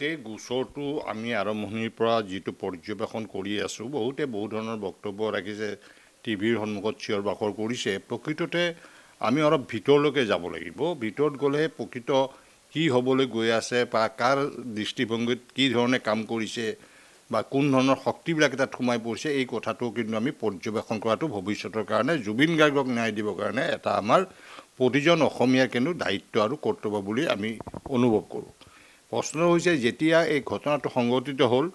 গোটেই গোচৰটো আমি আৰম্ভণিৰ পৰা যিটো পৰ্যবেক্ষণ কৰি আছোঁ, বহুতে বহু ধৰণৰ বক্তব্য ৰাখিছে, টিভিৰ সন্মুখত চিঞৰ বাখৰ কৰিছে। প্ৰকৃততে আমি অলপ ভিতৰলৈকে যাব লাগিব। ভিতৰত গ'লেহে প্ৰকৃত কি হ'বলৈ গৈ আছে বা কাৰ দৃষ্টিভংগীত কি ধৰণে কাম কৰিছে বা কোন ধৰণৰ শক্তিবিলাক তাত সোমাই পৰিছে, এই কথাটো কিন্তু আমি পৰ্যবেক্ষণ কৰাটো ভৱিষ্যতৰ কাৰণে জুবিন গাৰ্গক ন্যায় দিবৰ কাৰণে এটা আমাৰ প্ৰতিজন অসমীয়াৰ কিন্তু দায়িত্ব আৰু কৰ্তব্য বুলি আমি অনুভৱ কৰোঁ। প্ৰশ্ন হৈছে, যেতিয়া এই ঘটনাটো সংঘটিত হ'ল,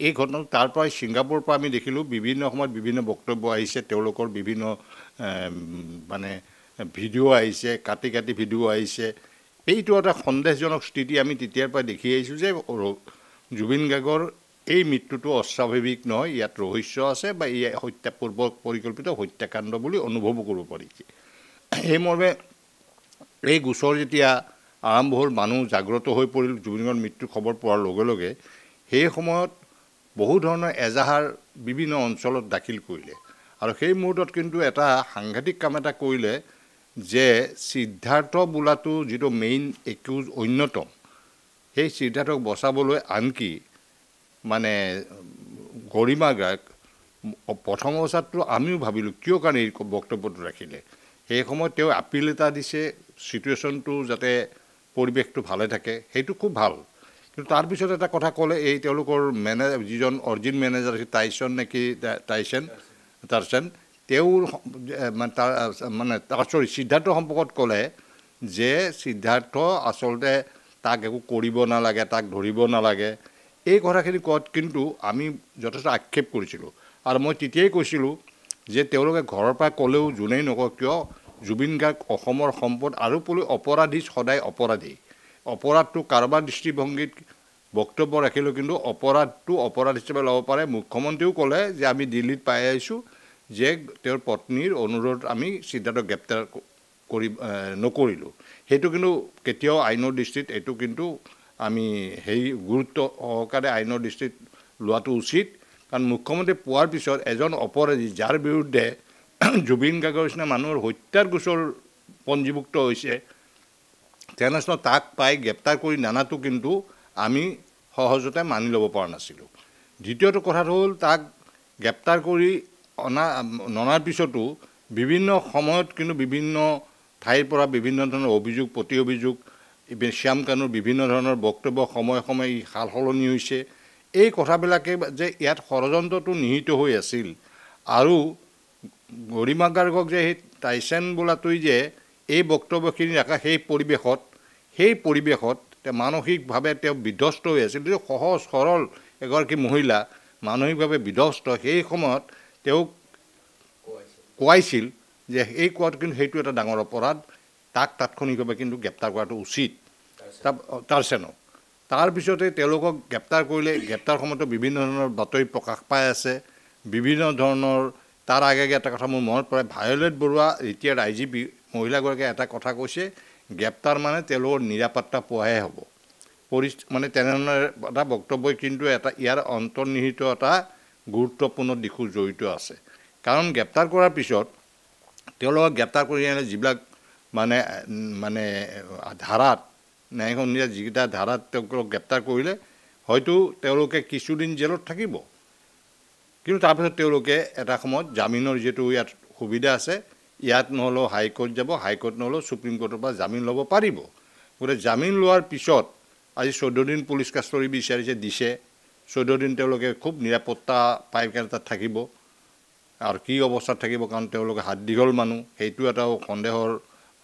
এই ঘটনাটো তাৰ পৰাই ছিংগাপুৰৰ পৰা আমি দেখিলোঁ বিভিন্ন সময়ত বিভিন্ন বক্তব্য আহিছে, তেওঁলোকৰ বিভিন্ন মানে ভিডিঅ' আহিছে, কাটি কাটি ভিডিঅ' আহিছে। এইটো এটা সন্দেহজনক স্থিতি আমি তেতিয়াৰ পৰা দেখি আহিছোঁ যে জুবিন গাৰ্গৰ এই মৃত্যুটো অস্বাভাৱিক নহয়, ইয়াত ৰহস্য আছে বা ই পূৰ্ব পৰিকল্পিত হত্যাকাণ্ড বুলি অনুভৱো কৰিব পাৰি। সেই মৰ্মে এই গোচৰ যেতিয়া আৰম্ভ হ'ল, মানুহ জাগ্ৰত হৈ পৰিল জুবিনৰ মৃত্যুৰ খবৰ পোৱাৰ লগে লগে। সেই সময়ত বহু ধৰণৰ এজাহাৰ বিভিন্ন অঞ্চলত দাখিল কৰিলে আৰু সেই মুহূৰ্তত কিন্তু এটা সাংঘাতিক কাম এটা কৰিলে যে সিদ্ধাৰ্থ বোলাটো যিটো মেইন একিউজ অন্যতম, সেই সিদ্ধাৰ্থক বচাবলৈ আনকি মানে গৰিমা গাৰ্গ প্ৰথম অৱস্থাততো আমিও ভাবিলোঁ কিয় কাৰণে এই বক্তব্যটো ৰাখিলে। সেই সময়ত তেওঁ আপিল এটা দিছে চিটুৱেশ্যনটো যাতে পৰিৱেশটো ভালে থাকে, সেইটো খুব ভাল। কিন্তু তাৰপিছত এটা কথা ক'লে, এই তেওঁলোকৰ যিজন অৰিজিন মেনেজাৰ আছে টাইচন নেকি, টাৰ্চন, তেওঁৰ সিদ্ধাৰ্থ সম্পৰ্কত ক'লে যে সিদ্ধাৰ্থ আচলতে তাক একো কৰিব নালাগে, তাক ধৰিব নালাগে। এই কথাখিনি কোৱাত কিন্তু আমি যথেষ্ট আক্ষেপ কৰিছিলোঁ আৰু মই তেতিয়াই কৈছিলোঁ যে তেওঁলোকে ঘৰৰ পৰা ক'লেও যোনেই নকওঁ কিয়, জুবিন গাৰ্গ অসমৰ সম্পদ আৰু অপৰাধী সদায় অপৰাধী। অপৰাধটো কাৰোবাৰ দৃষ্টিভংগীত বক্তব্য ৰাখিলেও কিন্তু অপৰাধটো অপৰাধ হিচাপে ল'ব পাৰে। মুখ্যমন্ত্ৰীও ক'লে যে আমি দিল্লীত পাই আহিছোঁ যে তেওঁৰ পত্নীৰ অনুৰোধ আমি সিদ্ধাৰ্থক গ্ৰেপ্তাৰ নকৰিলোঁ। সেইটো কিন্তু কেতিয়াও আইনৰ দৃষ্টিত এইটো কিন্তু আমি গুৰুত্ব সহকাৰে আইনৰ দৃষ্টিত লোৱাটো উচিত। কাৰণ মুখ্যমন্ত্ৰী পোৱাৰ পিছত এজন অপৰাধী যাৰ বিৰুদ্ধে জুবিন গাৰ্গৰ নিচিনা মানুহৰ হত্যাৰ গোচৰ পঞ্জীভুক্ত হৈছে, তেনেস্থলত তাক পাই গ্ৰেপ্তাৰ কৰি নানাটো কিন্তু আমি সহজতে মানি ল'ব পৰা নাছিলোঁ। দ্বিতীয়টো কথাটো হ'ল, তাক গ্ৰেপ্তাৰ কৰি অনাৰ পিছতো বিভিন্ন সময়ত কিন্তু বিভিন্ন ঠাইৰ পৰা বিভিন্ন ধৰণৰ অভিযোগ প্ৰতি অভিযোগ, শ্যাম কানুৰ বিভিন্ন ধৰণৰ বক্তব্য সময়ে সময়ে সাল সলনি হৈছে। এই কথাবিলাকে যে ইয়াত ষড়যন্ত্ৰটো নিহিত হৈ আছিল আৰু গৰিমা গাৰ্গক যে সেই টাইচন বোলাটোৱে যে এই বক্তব্যখিনি ৰাখা সেই পৰিৱেশত মানসিকভাৱে তেওঁ বিধ্বস্ত হৈ আছিল। সহজ সৰল এগৰাকী মহিলা মানসিকভাৱে বিধ্বস্ত, সেই সময়ত তেওঁক কোৱাইছিল যে এই কোৱাটো কিন্তু সেইটো এটা ডাঙৰ অপৰাধ, তাক তাৎক্ষণিকভাৱে কিন্তু গ্ৰেপ্তাৰ কৰাটো উচিত টাৰ্চেনক। তাৰপিছতে তেওঁলোকক গ্ৰেপ্তাৰ কৰিলে। গ্ৰেপ্তাৰ সময়তো বিভিন্ন ধৰণৰ বাতৰি প্ৰকাশ পাই আছে, বিভিন্ন ধৰণৰ। তাৰ আগে এটা কথা মোৰ মনত পৰে, ভায়লেট বৰুৱা ৰিটায়াৰ্ড IGP মহিলাগৰাকীয়ে এটা কথা কৈছে, গ্ৰেপ্তাৰ মানে তেওঁলোকৰ নিৰাপত্তা পোৱাহে হ'ব। মানে তেনেধৰণৰ এটা বক্তব্যই কিন্তু ইয়াৰ অন্তৰ্নিহিত এটা গুৰুত্বপূৰ্ণ দিশো জড়িত আছে। কাৰণ গ্ৰেপ্তাৰ কৰাৰ পিছত তেওঁলোকক গ্ৰেপ্তাৰ কৰি আনিলে যিবিলাক মানে ধাৰাত, ন্যায়সন্ধিয়া যিকেইটা ধাৰাত তেওঁলোকক গ্ৰেপ্তাৰ কৰিলে, হয়তো তেওঁলোকে কিছুদিন জেলত থাকিব, কিন্তু তাৰপিছত তেওঁলোকে এটা সময়ত জামিনৰ যিটো ইয়াত সুবিধা আছে, ইয়াত নহ'লেও হাইকোৰ্ট যাব, হাইকোৰ্ট নহ'লেও সুপ্ৰিম কোৰ্টৰ পৰা জামিন ল'ব পাৰিব। গতিকে জামিন লোৱাৰ পিছত আজি 14 দিন পুলিচ কাষ্টডি বিচাৰিছে, দিছে। 14 দিন তেওঁলোকে খুব নিৰাপত্তা পাই কেনে তাত থাকিব আৰু কি অৱস্থাত থাকিব, কাৰণ তেওঁলোকে হাত দীঘল মানুহ, সেইটো এটাও সন্দেহৰ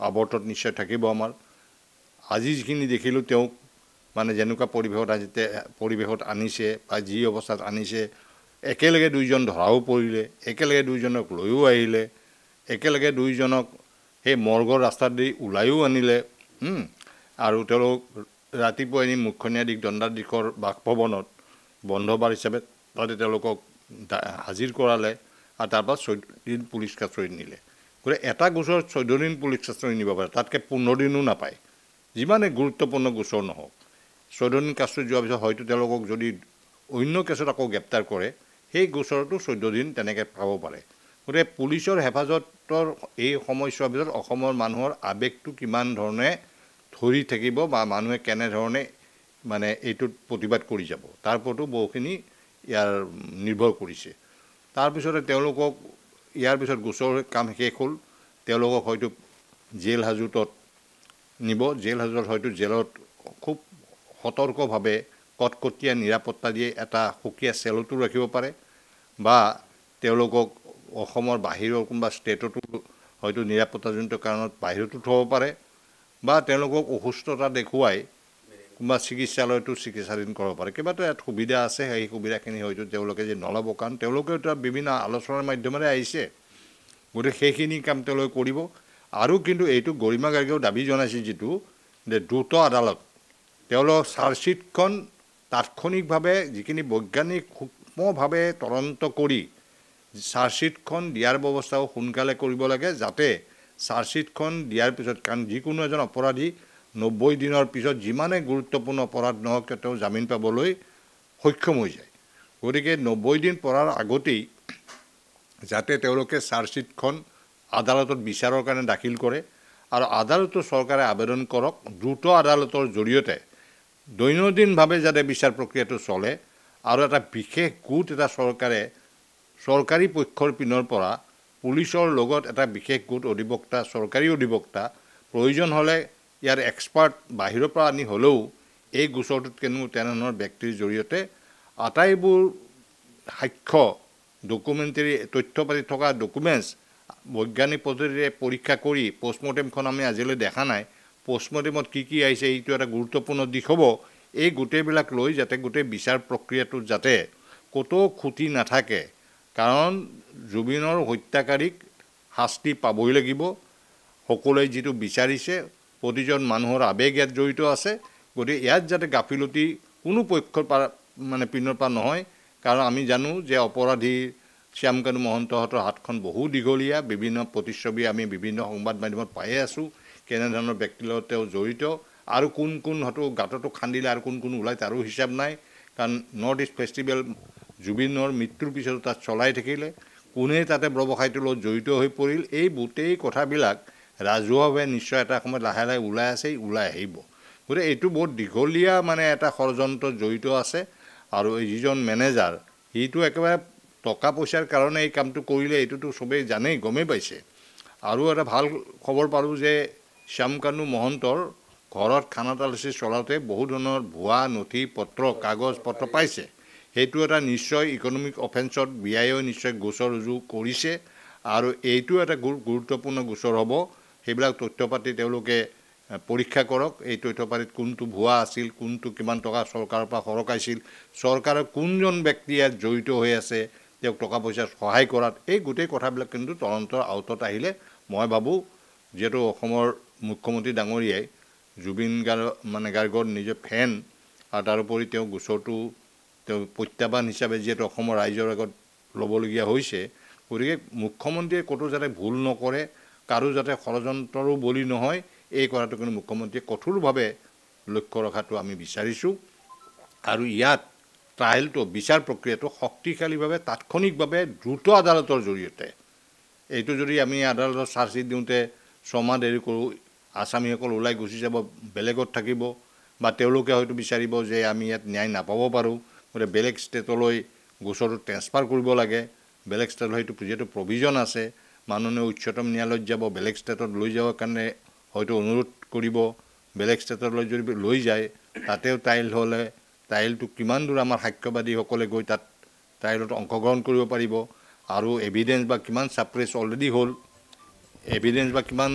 আৱৰ্তত নিশ্চয় থাকিব আমাৰ। আজি যিখিনি দেখিলোঁ তেওঁক মানে যেনেকুৱা পৰিৱেশত আনিছে বা যি অৱস্থাত আনিছে, একেলগে দুইজন ধৰাও পৰিলে, একেলগে দুইজনক লৈও আহিলে, একেলগে দুইজনক সেই মৰ্গৰ ৰাস্তা দি ওলাইও আনিলে আৰু তেওঁলোক ৰাতিপুৱা আনি মুখ্য ন্যায়াধীশ দণ্ডাধীশৰ বাসভৱনত বন্ধ বাৰ হিচাপে তাতে তেওঁলোকক হাজিৰ কৰালে আৰু তাৰপৰা 14 দিন পুলিচ কাষ্টডিত নিলে। গতিকে এটা গোচৰত 14 দিন পুলিচ কাষ্টডিত নিব পাৰে, তাতকৈ 15 দিনো নাপায়, যিমানে গুৰুত্বপূৰ্ণ গোচৰ নহওক। 14 দিন কাষ্টডিত যোৱাৰ পিছত হয়তো তেওঁলোকক যদি অন্য কেছত আকৌ গ্ৰেপ্তাৰ কৰে, সেই গোচৰতো 14 দিন তেনেকৈ পাব পাৰে। গতিকে পুলিচৰ হেফাজতৰ এই সময়ছোৱাৰ ভিতৰত অসমৰ মানুহৰ আৱেগটো কিমান ধৰণে ধৰি থাকিব বা মানুহে কেনেধৰণে মানে এইটোত প্ৰতিবাদ কৰি যাব তাৰ ওপৰতো বহুখিনি ইয়াৰ নিৰ্ভৰ কৰিছে তাৰপিছতে তেওঁলোকক ইয়াৰ পিছত গোচৰ কাম শেষ হ'ল তেওঁলোকক হয়তো জেল হাজোতত নিব জেল হাজোত হয়তো জেলত খুব সতৰ্কভাৱে কটকটীয়া নিৰাপত্তা দিয়ে এটা সুকীয়া চেলতো ৰাখিব পাৰে বা তেওঁলোকক অসমৰ বাহিৰৰ কোনোবা ষ্টেটতো হয়তো নিৰাপত্তাজনিত কাৰণত বাহিৰতো থ'ব পাৰে বা তেওঁলোকক অসুস্থতা দেখুৱাই কোনোবা চিকিৎসালয়তো চিকিৎসাধীন কৰিব পাৰে কেইবাটাও ইয়াত সুবিধা আছে সেই সুবিধাখিনি হয়তো তেওঁলোকে যে নল'ব কাৰণ তেওঁলোকেও এটা বিভিন্ন আলোচনাৰ মাধ্যমেৰে আহিছে গতিকে সেইখিনি কাম তেওঁলোকে কৰিব আৰু কিন্তু এইটো গৰিমা গাৰ্গেও দাবী জনাইছে যিটো যে দ্ৰুত আদালত তেওঁলোকৰ চাৰ্জশ্বিটখন তাৎক্ষণিকভাৱে যিখিনি বৈজ্ঞানিক সূক্ষ্মভাৱে তদন্ত কৰি চাৰ্জশ্বিটখন দিয়াৰ ব্যৱস্থাও সোনকালে কৰিব লাগে যাতে চাৰ্জশ্বিটখন দিয়াৰ পিছত কাৰণ যিকোনো এজন অপৰাধী 90 দিনৰ পিছত যিমানে গুৰুত্বপূৰ্ণ অপৰাধ নহওক তেওঁ জামিন পাবলৈ সক্ষম হৈ যায় গতিকে 90 দিন পৰাৰ আগতেই যাতে তেওঁলোকে চাৰ্জশ্বিটখন আদালতত বিচাৰৰ কাৰণে দাখিল কৰে আৰু আদালতো চৰকাৰে আবেদন কৰক দ্ৰুত আদালতৰ জৰিয়তে দৈনন্দিনভাৱে যাতে বিচাৰ প্ৰক্ৰিয়াটো চলে আৰু এটা বিশেষ গোট এটা চৰকাৰী পক্ষৰ পিনৰ পৰা পুলিচৰ লগত এটা বিশেষ গোট অধিবক্তা চৰকাৰী অধিবক্তা প্ৰয়োজন হ'লে ইয়াৰ এক্সপাৰ্ট বাহিৰৰ পৰা আনি হ'লেও এই গোচৰটোত তেনেধৰণৰ ব্যক্তিৰ জৰিয়তে আটাইবোৰ সাক্ষ্য ডকুমেণ্টাৰী তথ্য পাতি থকা ডকুমেণ্টছ বৈজ্ঞানিক পদ্ধতিৰে পৰীক্ষা কৰি পোষ্টমৰ্টেমখন আমি আজিলৈ দেখা নাই পোষ্টমৰ্টেমত কি আহিছে এইটো এটা গুৰুত্বপূৰ্ণ দিশ হ'ব এই গোটেইবিলাক লৈ যাতে গোটেই বিচাৰ প্ৰক্ৰিয়াটোত যাতে ক'তো খুঁটি নাথাকে কাৰণ জুবিনৰ হত্যাকাৰীক শাস্তি পাবই লাগিব সকলোৱে যিটো বিচাৰিছে প্ৰতিজন মানুহৰ আৱেগ ইয়াত জড়িত আছে গতিকে ইয়াত যাতে গাফিলতি কোনো পক্ষৰ মানে পিনৰ পৰা নহয় কাৰণ আমি জানো যে অপৰাধী শ্যামকানু মহন্তহঁতৰ হাতখন বহু দীঘলীয়া বিভিন্ন প্ৰতিচ্ছবি আমি বিভিন্ন সংবাদ মাধ্যমত পায়ে আছোঁ কেনেধৰণৰ ব্যক্তিৰ লগত তেওঁ জড়িত আৰু কোন হয়তো গাঁতটো খান্দিলে আৰু কোন ওলাই তাৰো হিচাপ নাই কাৰণ নৰ্থ ইষ্ট ফেষ্টিভেল জুবিনৰ মৃত্যুৰ পিছতো তাত চলাই থাকিলে কোনে তাতে ব্যৱসায়টোৰ লগত জড়িত হৈ পৰিল এই গোটেই কথাবিলাক ৰাজহুৱাভাৱে নিশ্চয় এটা সময়ত লাহে লাহে ওলাই আহিব গতিকে এইটো বহুত দীঘলীয়া মানে এটা ষড়যন্ত্ৰ জড়িত আছে আৰু এই যিজন মেনেজাৰ সিটো একেবাৰে টকা পইচাৰ কাৰণে এই কামটো কৰিলে এইটোতো চবেই জানেই গমেই পাইছে আৰু এটা ভাল খবৰ পালোঁ যে শ্যামকানু মহন্তৰ ঘৰত খানা তালাচী চলাওঁতে বহু ধৰণৰ ভুৱা নথি পত্ৰ কাগজ পত্ৰ পাইছে সেইটো এটা নিশ্চয় ইকনমিক অফেন্সত বিআইও নিশ্চয় গোচৰ ৰুজু কৰিছে আৰু এইটো এটা গুৰুত্বপূৰ্ণ গোচৰ হ'ব সেইবিলাক তথ্য পাতি তেওঁলোকে পৰীক্ষা কৰক এই তথ্য পাতিত কোনটো ভুৱা আছিল কোনটো কিমান টকা চৰকাৰৰ পৰা সৰকাইছিল চৰকাৰৰ কোনজন ব্যক্তি ইয়াত জড়িত হৈ আছে তেওঁক টকা পইচা সহায় কৰাত এই গোটেই কথাবিলাক কিন্তু তদন্তৰ আওতাত আহিলে মই ভাবোঁ যিহেতু অসমৰ মুখ্যমন্ত্ৰী ডাঙৰীয়াই জুবিন গাৰ্গৰ নিজৰ ফেন আৰু তাৰোপৰি তেওঁ গোচৰটো তেওঁ প্ৰত্যাহ্বান হিচাপে যিহেতু অসমৰ ৰাইজৰ আগত ল'বলগীয়া হৈছে গতিকে মুখ্যমন্ত্ৰীয়ে ক'তো যাতে ভুল নকৰে কাৰো যাতে ষড়যন্ত্ৰৰো বলি নহয় এই কথাটো কিন্তু মুখ্যমন্ত্ৰীয়ে কঠোৰভাৱে লক্ষ্য ৰখাটো আমি বিচাৰিছোঁ আৰু ইয়াত ট্ৰায়েলটো বিচাৰ প্ৰক্ৰিয়াটো শক্তিশালীভাৱে তাৎক্ষণিকভাৱে দ্ৰুত আদালতৰ জৰিয়তে এইটো যদি আমি আদালতত চাৰ্জশ্বিট দিওঁতে 6 মাহ দেৰি কৰোঁ আসামীসকল ওলাই গুচি যাব বেলেগত থাকিব বা তেওঁলোকে হয়তো বিচাৰিব যে আমি ইয়াত ন্যায় নাপাব পাৰোঁ গতিকে বেলেগ ষ্টেটলৈ গোচৰটো ট্ৰেন্সফাৰ কৰিব লাগে বেলেগ ষ্টেটত হয়তো যিহেতু প্ৰভিজন আছে মাননীয় উচ্চতম ন্যায়ালয়ত যাব বেলেগ ষ্টেটত লৈ যাবৰ কাৰণে হয়তো অনুৰোধ কৰিব বেলেগ ষ্টেটলৈ যদি লৈ যায় তাতেও ট্ৰায়েল হ'লে ট্ৰায়েলটো কিমান দূৰ আমাৰ সাক্ষ্যবাদীসকলে গৈ তাত ট্ৰায়েলত অংশগ্ৰহণ কৰিব পাৰিব আৰু এভিডেন্স বা কিমান ছাপ্ৰেছ অলৰেডি হ'ল এভিডেন্স বা কিমান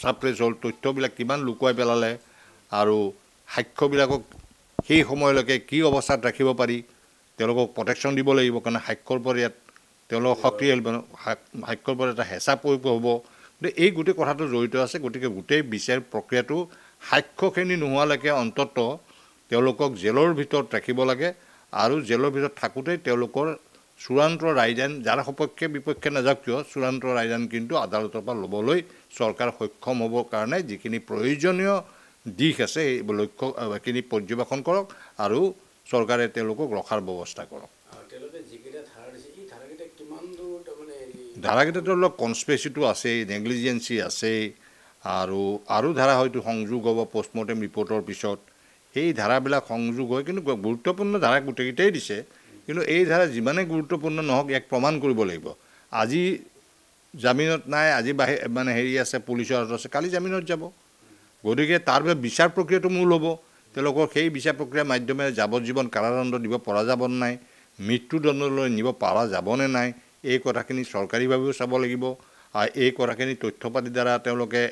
ছাপ্ৰেছ হ'ল তথ্যবিলাক কিমান লুকুৱাই পেলালে আৰু সাক্ষ্যবিলাকক সেই সময়লৈকে কি অৱস্থাত ৰাখিব পাৰি তেওঁলোকক প্ৰটেকশ্যন দিব লাগিব কাৰণ সাক্ষ্যৰ পৰা ইয়াত তেওঁলোকক সক্ৰিয় সাক্ষ্যৰ পৰা এটা হেঁচা প্ৰয়োগ হ'ব গতিকে এই গোটেই কথাটো জড়িত আছে গতিকে গোটেই বিচাৰ প্ৰক্ৰিয়াটো সাক্ষ্যখিনি নোহোৱালৈকে অন্ততঃ তেওঁলোকক জেলৰ ভিতৰত ৰাখিব লাগে আৰু জেলৰ ভিতৰত থাকোঁতেই তেওঁলোকৰ চূড়ান্ত ৰায়দান যাৰ সপক্ষে বিপক্ষে নাযাওক কিয় চূড়ান্ত ৰায়দান কিন্তু আদালতৰ পৰা ল'বলৈ চৰকাৰ সক্ষম হ'বৰ কাৰণে যিখিনি প্ৰয়োজনীয় দিশ আছে এই লক্ষ্যখিনি পৰ্যবেক্ষণ কৰক আৰু চৰকাৰে তেওঁলোকক ৰখাৰ ব্যৱস্থা কৰক ধাৰাকেইটাতো অলপ কনস্পিৰেচিটো আছেই নেগলিজেঞ্চি আছেই আৰু ধাৰা হয়তো সংযোগ হ'ব পষ্টমৰ্টেম ৰিপৰ্টৰ পিছত সেই ধাৰাবিলাক সংযোগ হৈ কিন্তু গুৰুত্বপূৰ্ণ ধাৰা গোটেইকেইটাই দিছে কিন্তু এই ধাৰা যিমানেই গুৰুত্বপূৰ্ণ নহওক ইয়াক প্ৰমাণ কৰিব লাগিব আজি জামিনত নাই আজি মানে হেৰি আছে পুলিচৰ হাতত আছে কালি জামিনত যাব গতিকে তাৰ বাবে বিচাৰ প্ৰক্ৰিয়াটো মূল হ'ব তেওঁলোকৰ সেই বিচাৰ প্ৰক্ৰিয়াৰ মাধ্যমেৰে যাৱজ্জীৱন কাৰাদণ্ড দিব পৰা যাব নাই মৃত্যুদণ্ডলৈ নিব পৰা যাবনে নাই এই কথাখিনি চৰকাৰীভাৱেও চাব লাগিব আৰু এই কথাখিনি তথ্যপাতিৰ দ্বাৰা তেওঁলোকে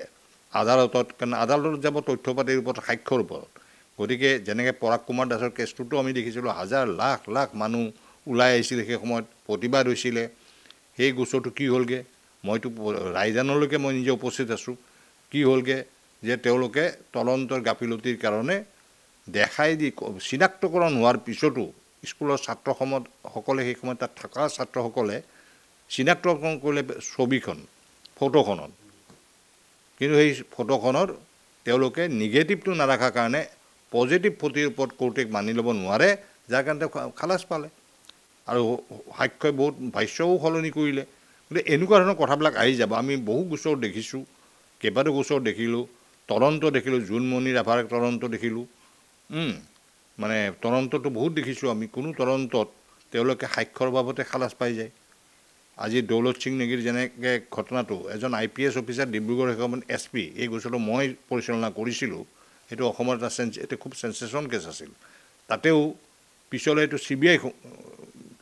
আদালতত কাৰণ আদালতত যাব তথ্যপাতিৰ ওপৰত সাক্ষ্যৰ ওপৰত গতিকে যেনেকৈ পৰাগ কুমাৰ দাসৰ কেছটোতো আমি দেখিছিলোঁ হাজাৰ লাখ লাখ মানুহ ওলাই আহিছিলে সেই সময়ত প্ৰতিবাদ হৈছিলে সেই গোচৰটো কি হ'লগৈ মইতো ৰায়দানলৈকে মই নিজে উপস্থিত আছোঁ কি হ'লগৈ যে তেওঁলোকে তদন্তৰ গাফিলতিৰ কাৰণে দেখাই দি চিনাক্তকৰণ হোৱাৰ পিছতো স্কুলৰ ছাত্ৰসকলে সেই সময়ত তাত থকা ছাত্ৰসকলে চিনাক্তকৰণ কৰিলে ছবিখন ফটোখনত কিন্তু সেই ফটোখনৰ তেওঁলোকে নিগেটিভটো নাৰাখাৰ কাৰণে পজিটিভ ফটোৰ ওপৰত কোৰ্টে মানি ল'ব নোৱাৰে যাৰ কাৰণে খালাচ পালে আৰু সাক্ষ্যই বহুত ভাষ্যও সলনি কৰিলে গতিকে এনেকুৱা ধৰণৰ কথাবিলাক আহি যাব আমি বহু গোচৰ দেখিছোঁ কেইবাটাও গোচৰ দেখিলোঁ তদন্ত দেখিলোঁ জোনমণি ৰাভাৰ তদন্ত দেখিলোঁ মানে তদন্তটো বহুত দেখিছোঁ আমি কোনো তদন্তত তেওঁলোকে সাক্ষ্যৰ বাবতে খালাচ পাই যায় আজি দৌলত সিং নেগীৰ যেনেকৈ ঘটনাটো এজন IPS অফিচাৰ ডিব্ৰুগড় সেইখন SP এই গোচৰটো মই পৰিচালনা কৰিছিলোঁ সেইটো অসমৰ এটা খুব চেঞ্চেশ্যন কেছ আছিল তাতেও পিছলৈ এইটো CBI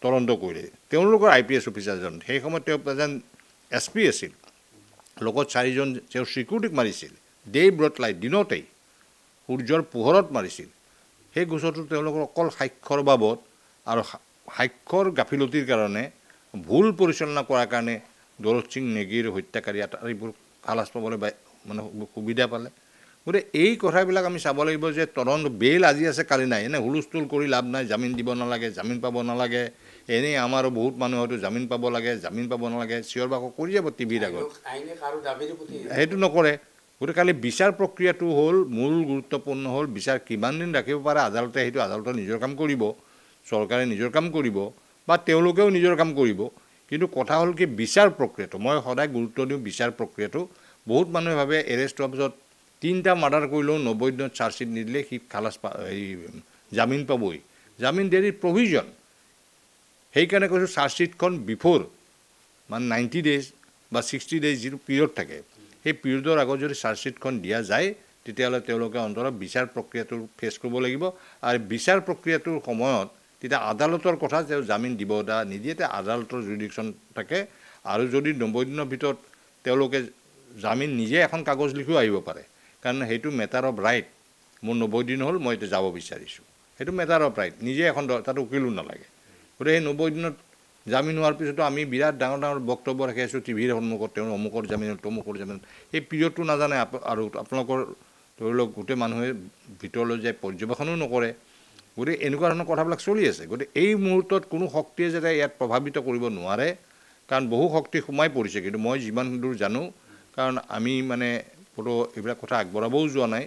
তদন্ত কৰিলে তেওঁলোকৰ IPS অফিচাৰজন সেই সময়ত তেওঁ এজন SP আছিল লগত 4জন তেওঁ চিকিউৰিটিক মাৰিছিল ডে ব্ৰড লাইট দিনতেই সূৰ্যৰ পোহৰত মাৰিছিল সেই গোচৰটো তেওঁলোকৰ অকল সাক্ষ্যৰ বাবদ আৰু সাক্ষ্যৰ গাফিলতিৰ কাৰণে ভুল পৰিচালনা কৰাৰ কাৰণে দৌলত সিং নেগীৰ হত্যাকাৰী এইবোৰ খালাচ পাবলৈ মানে সুবিধা পালে গতিকে এই কথাবিলাক আমি চাব লাগিব যে তদন্ত বেইল আজি আছে কালি নাই এনে হুলস্থুল কৰি লাভ নাই জামিন দিব নালাগে জামিন পাব নালাগে এনেই আমাৰো বহুত মানুহ হয়তো জামিন পাব লাগে জামিন পাব নালাগে চিঞৰ বাখৰ কৰি যাব টিভিৰ আগত সেইটো নকৰে গতিকে কালি বিচাৰ প্ৰক্ৰিয়াটো হ'ল মূল গুৰুত্বপূৰ্ণ হ'ল বিচাৰ কিমান দিন ৰাখিব পাৰে আদালতে সেইটো আদালতে নিজৰ কাম কৰিব চৰকাৰে নিজৰ কাম কৰিব বা তেওঁলোকেও নিজৰ কাম কৰিব কিন্তু কথা হ'ল কি বিচাৰ প্ৰক্ৰিয়াটো মই সদায় গুৰুত্ব দিওঁ বিচাৰ প্ৰক্ৰিয়াটো বহুত মানুহে ভাবে এৰেষ্ট হোৱাৰ পিছত 3টা মাৰ্ডাৰ কৰিলেও 90 দিনত চাৰ্জশ্বিট নিদিলে সি খালাচ এই জামিন পাবই জামিন দেৰি প্ৰভিজন সেইকাৰণে কৈছোঁ চাৰ্জশ্বিটখন বিফ'ৰ মানে 90 ডেজ বা 60 ডেজ যিটো পিৰিয়ড থাকে সেই পিৰিয়ডৰ আগত যদি চাৰ্জশ্বিটখন দিয়া যায় তেতিয়াহ'লে তেওঁলোকে অন্ততঃ বিচাৰ প্ৰক্ৰিয়াটো ফেচ কৰিব লাগিব আৰু বিচাৰ প্ৰক্ৰিয়াটোৰ সময়ত তেতিয়া আদালতৰ কথা যে জামিন দিব বা নিদিয়ে তেতিয়া আদালতৰ জুৰিডিকশ্যন থাকে আৰু যদি 90 দিনৰ ভিতৰত তেওঁলোকে জামিন নিজে এখন কাগজ লিখিও আহিব পাৰে কাৰণ সেইটো মেটাৰ অফ ৰাইট মোৰ 90 দিন হ'ল মই এতিয়া যাব বিচাৰিছোঁ সেইটো মেটাৰ অফ ৰাইট নিজে এখন তাত উকিলো নালাগে গতিকে সেই 90 দিনত জামিন হোৱাৰ পিছতো আমি বিৰাট ডাঙৰ ডাঙৰ বক্তব্য ৰাখি আছোঁ টিভিৰ সন্মুখত তেওঁ অমুকৰ জামিনত তমুকৰ জামিনত সেই পিৰিয়ডটো নাজানে আৰু আপোনালোকৰ ধৰি লওক গোটেই মানুহে ভিতৰলৈ যায় পৰ্যবেক্ষণো নকৰে গতিকে এনেকুৱা ধৰণৰ কথাবিলাক চলি আছে গতিকে এই মুহূৰ্তত কোনো শক্তিয়ে যাতে ইয়াত প্ৰভাৱিত কৰিব নোৱাৰে কাৰণ বহু শক্তি সোমাই পৰিছে কিন্তু মই যিমান দূৰ জানো কাৰণ আমি মানে ফটো এইবিলাক কথা আগবঢ়াবও যোৱা নাই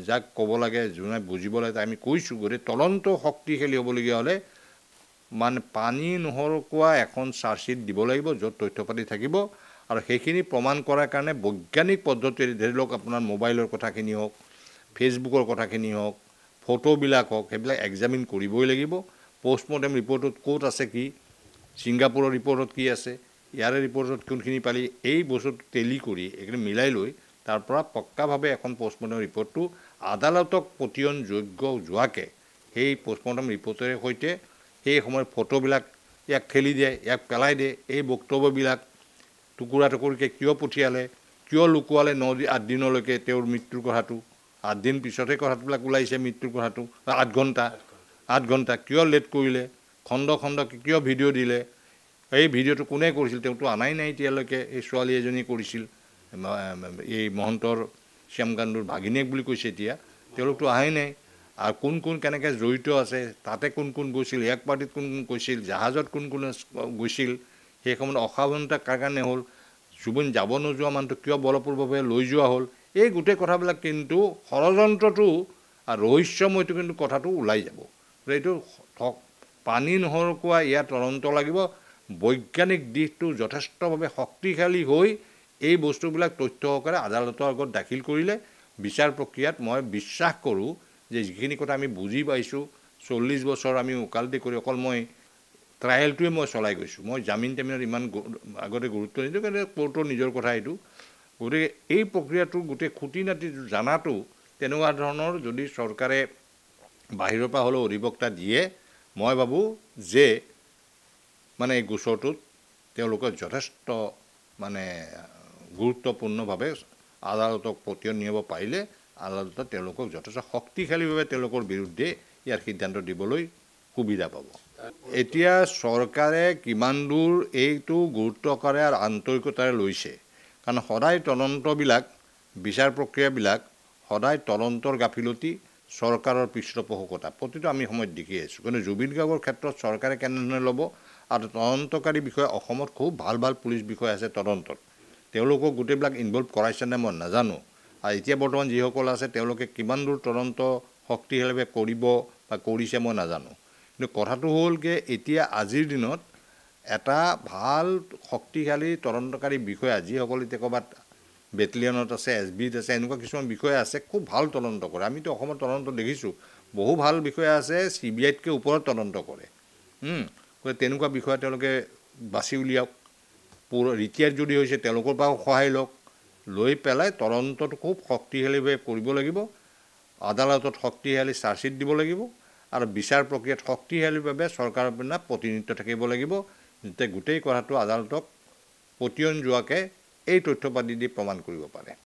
যাক ক'ব লাগে যোনে বুজিব লাগে আমি কৈছোঁ গতিকে তদন্ত শক্তিশালী হ'বলগীয়া হ'লে মানে পানী নহৰকোৱা এখন চাৰ্জশ্বিট দিব লাগিব য'ত তথ্যপাতি থাকিব আৰু সেইখিনি প্ৰমাণ কৰাৰ কাৰণে বৈজ্ঞানিক পদ্ধতিৰে ধৰি লওক আপোনাৰ মোবাইলৰ কথাখিনি হওক ফেচবুকৰ কথাখিনি হওক ফটোবিলাক হওক সেইবিলাক এক্সামিন কৰিবই লাগিব পোষ্টমৰ্টেম ৰিপৰ্টত ক'ত আছে কি ছিংগাপুৰৰ ৰিপৰ্টত কি আছে ইয়াৰে ৰিপৰ্টত কোনখিনি পালি এই বস্তুটো টেলি কৰি এইখিনি মিলাই লৈ তাৰ পৰা পক্কাভাৱে এখন পোষ্টমৰ্টেম ৰিপৰ্টটো আদালতক পতিয়ন যোগ্য যোৱাকৈ সেই পোষ্টমৰ্টেম ৰিপৰ্টৰে সৈতে সেই সময়ৰ ফটোবিলাক ইয়াক ঠেলি দিয়ে ইয়াক পেলাই দিয়ে এই বক্তব্যবিলাক টুকুৰা টুকুৰকৈ কিয় পঠিয়ালে কিয় লুকুৱালে 8 দিনলৈকে তেওঁৰ মৃত্যুৰ কথাটো 8 দিন পিছতহে কথাবিলাক ওলাইছে মৃত্যুৰ কথাটো 8 ঘণ্টা কিয় লেট কৰিলে খণ্ড খণ্ড কিয় ভিডিঅ' দিলে এই ভিডিঅ'টো কোনে কৰিছিল তেওঁতো আনাই নাই এতিয়ালৈকে এই ছোৱালী এজনী কৰিছিল এই মহন্তৰ শ্যামকান্দুৰ ভাগিনীয়েক বুলি কৈছে এতিয়া তেওঁলোকতো অহাই নাই আৰু কোন কোন কেনেকৈ জড়িত আছে তাতে কোন কোন গৈছিল এক পাৰ্টিত কোন কোন গৈছিল জাহাজত কোন কোন গৈছিল সেই সময়ত অসাৱধানতা কাৰ কাৰণে হ'ল জুবিন যাব নোযোৱা মানুহটো কিয় বলপূৰ্বকভাৱে লৈ যোৱা হ'ল এই গোটেই কথাবিলাক কিন্তু ষড়যন্ত্ৰটো আৰু ৰহস্যময়টো কিন্তু কথাটো ওলাই যাব এইটো পানী নহৰকোৱা ইয়াত তদন্ত লাগিব বৈজ্ঞানিক দিশটো যথেষ্টভাৱে শক্তিশালী হৈ এই বস্তুবিলাক তথ্য সহকাৰে আদালতৰ আগত দাখিল কৰিলে বিচাৰ প্ৰক্ৰিয়াত মই বিশ্বাস কৰোঁ যে যিখিনি কথা আমি বুজি পাইছোঁ 40 বছৰ আমি ওকালতি কৰি অকল মই ট্ৰায়েলটোৱে মই চলাই গৈছোঁ মই জামিন টামিনত ইমান আগতে গুৰুত্ব নিদিওঁ কিন্তু কোৰ্টৰ নিজৰ কথা এইটো গতিকে এই প্ৰক্ৰিয়াটো গোটেই খুঁটি নাটি জানাটো তেনেকুৱা ধৰণৰ যদি চৰকাৰে বাহিৰৰ পৰা হ'লেও অধিবক্তা দিয়ে মই ভাবোঁ যে মানে এই গোচৰটোত তেওঁলোকে যথেষ্ট মানে গুৰুত্বপূৰ্ণভাৱে আদালতক পতিয়ন নিয়াব পাৰিলে আদালতে তেওঁলোকক যথেষ্ট শক্তিশালীভাৱে তেওঁলোকৰ বিৰুদ্ধে ইয়াৰ সিদ্ধান্ত দিবলৈ সুবিধা পাব এতিয়া চৰকাৰে কিমান দূৰ এইটো গুৰুত্বকাৰে আৰু আন্তৰিকতাৰে লৈছে কাৰণ সদায় তদন্তবিলাক বিচাৰ প্ৰক্ৰিয়াবিলাক সদায় তদন্তৰ গাফিলতি চৰকাৰৰ পৃষ্ঠপোষকতা প্ৰতিটো আমি সময়ত দেখি আছোঁ কিন্তু জুবিন গাৰ্গৰ ক্ষেত্ৰত চৰকাৰে কেনেধৰণে ল'ব আৰু তদন্তকাৰী বিষয়ে অসমত খুব ভাল ভাল পুলিচ বিষয় আছে তদন্তত তেওঁলোকক গোটেইবিলাক ইনভলভ কৰাইছেনে মই নাজানো আৰু এতিয়া বৰ্তমান যিসকল আছে তেওঁলোকে কিমান দূৰ তদন্ত শক্তিশালীভাৱে কৰিব বা কৰিছে মই নাজানো কিন্তু কথাটো হ'ল যে এতিয়া আজিৰ দিনত এটা ভাল শক্তিশালী তদন্তকাৰী বিষয়া যিসকল এতিয়া ক'ৰবাত বেটেলিয়নত আছে SBত আছে এনেকুৱা কিছুমান বিষয়া আছে খুব ভাল তদন্ত কৰে আমিতো অসমত তদন্ত দেখিছোঁ বহু ভাল বিষয়া আছে CBIতকৈ ওপৰত তদন্ত কৰে তেনেকুৱা বিষয়া তেওঁলোকে বাছি উলিয়াওক ৰিটায়াৰ যদি হৈছে তেওঁলোকৰ পৰাও সহায় লওক লৈ পেলাই তদন্তটো খুব শক্তিশালীভাৱে কৰিব লাগিব আদালতত শক্তিশালী চাৰ্জশ্বিট দিব লাগিব আৰু বিচাৰ প্ৰক্ৰিয়াত শক্তিশালীভাৱে চৰকাৰৰ পৰা প্ৰতিনিধিত্ব থাকিব লাগিব যাতে গোটেই কথাটো আদালতক পতিয়ন যোৱাকৈ এই তথ্য পাতি দি প্ৰমাণ কৰিব পাৰে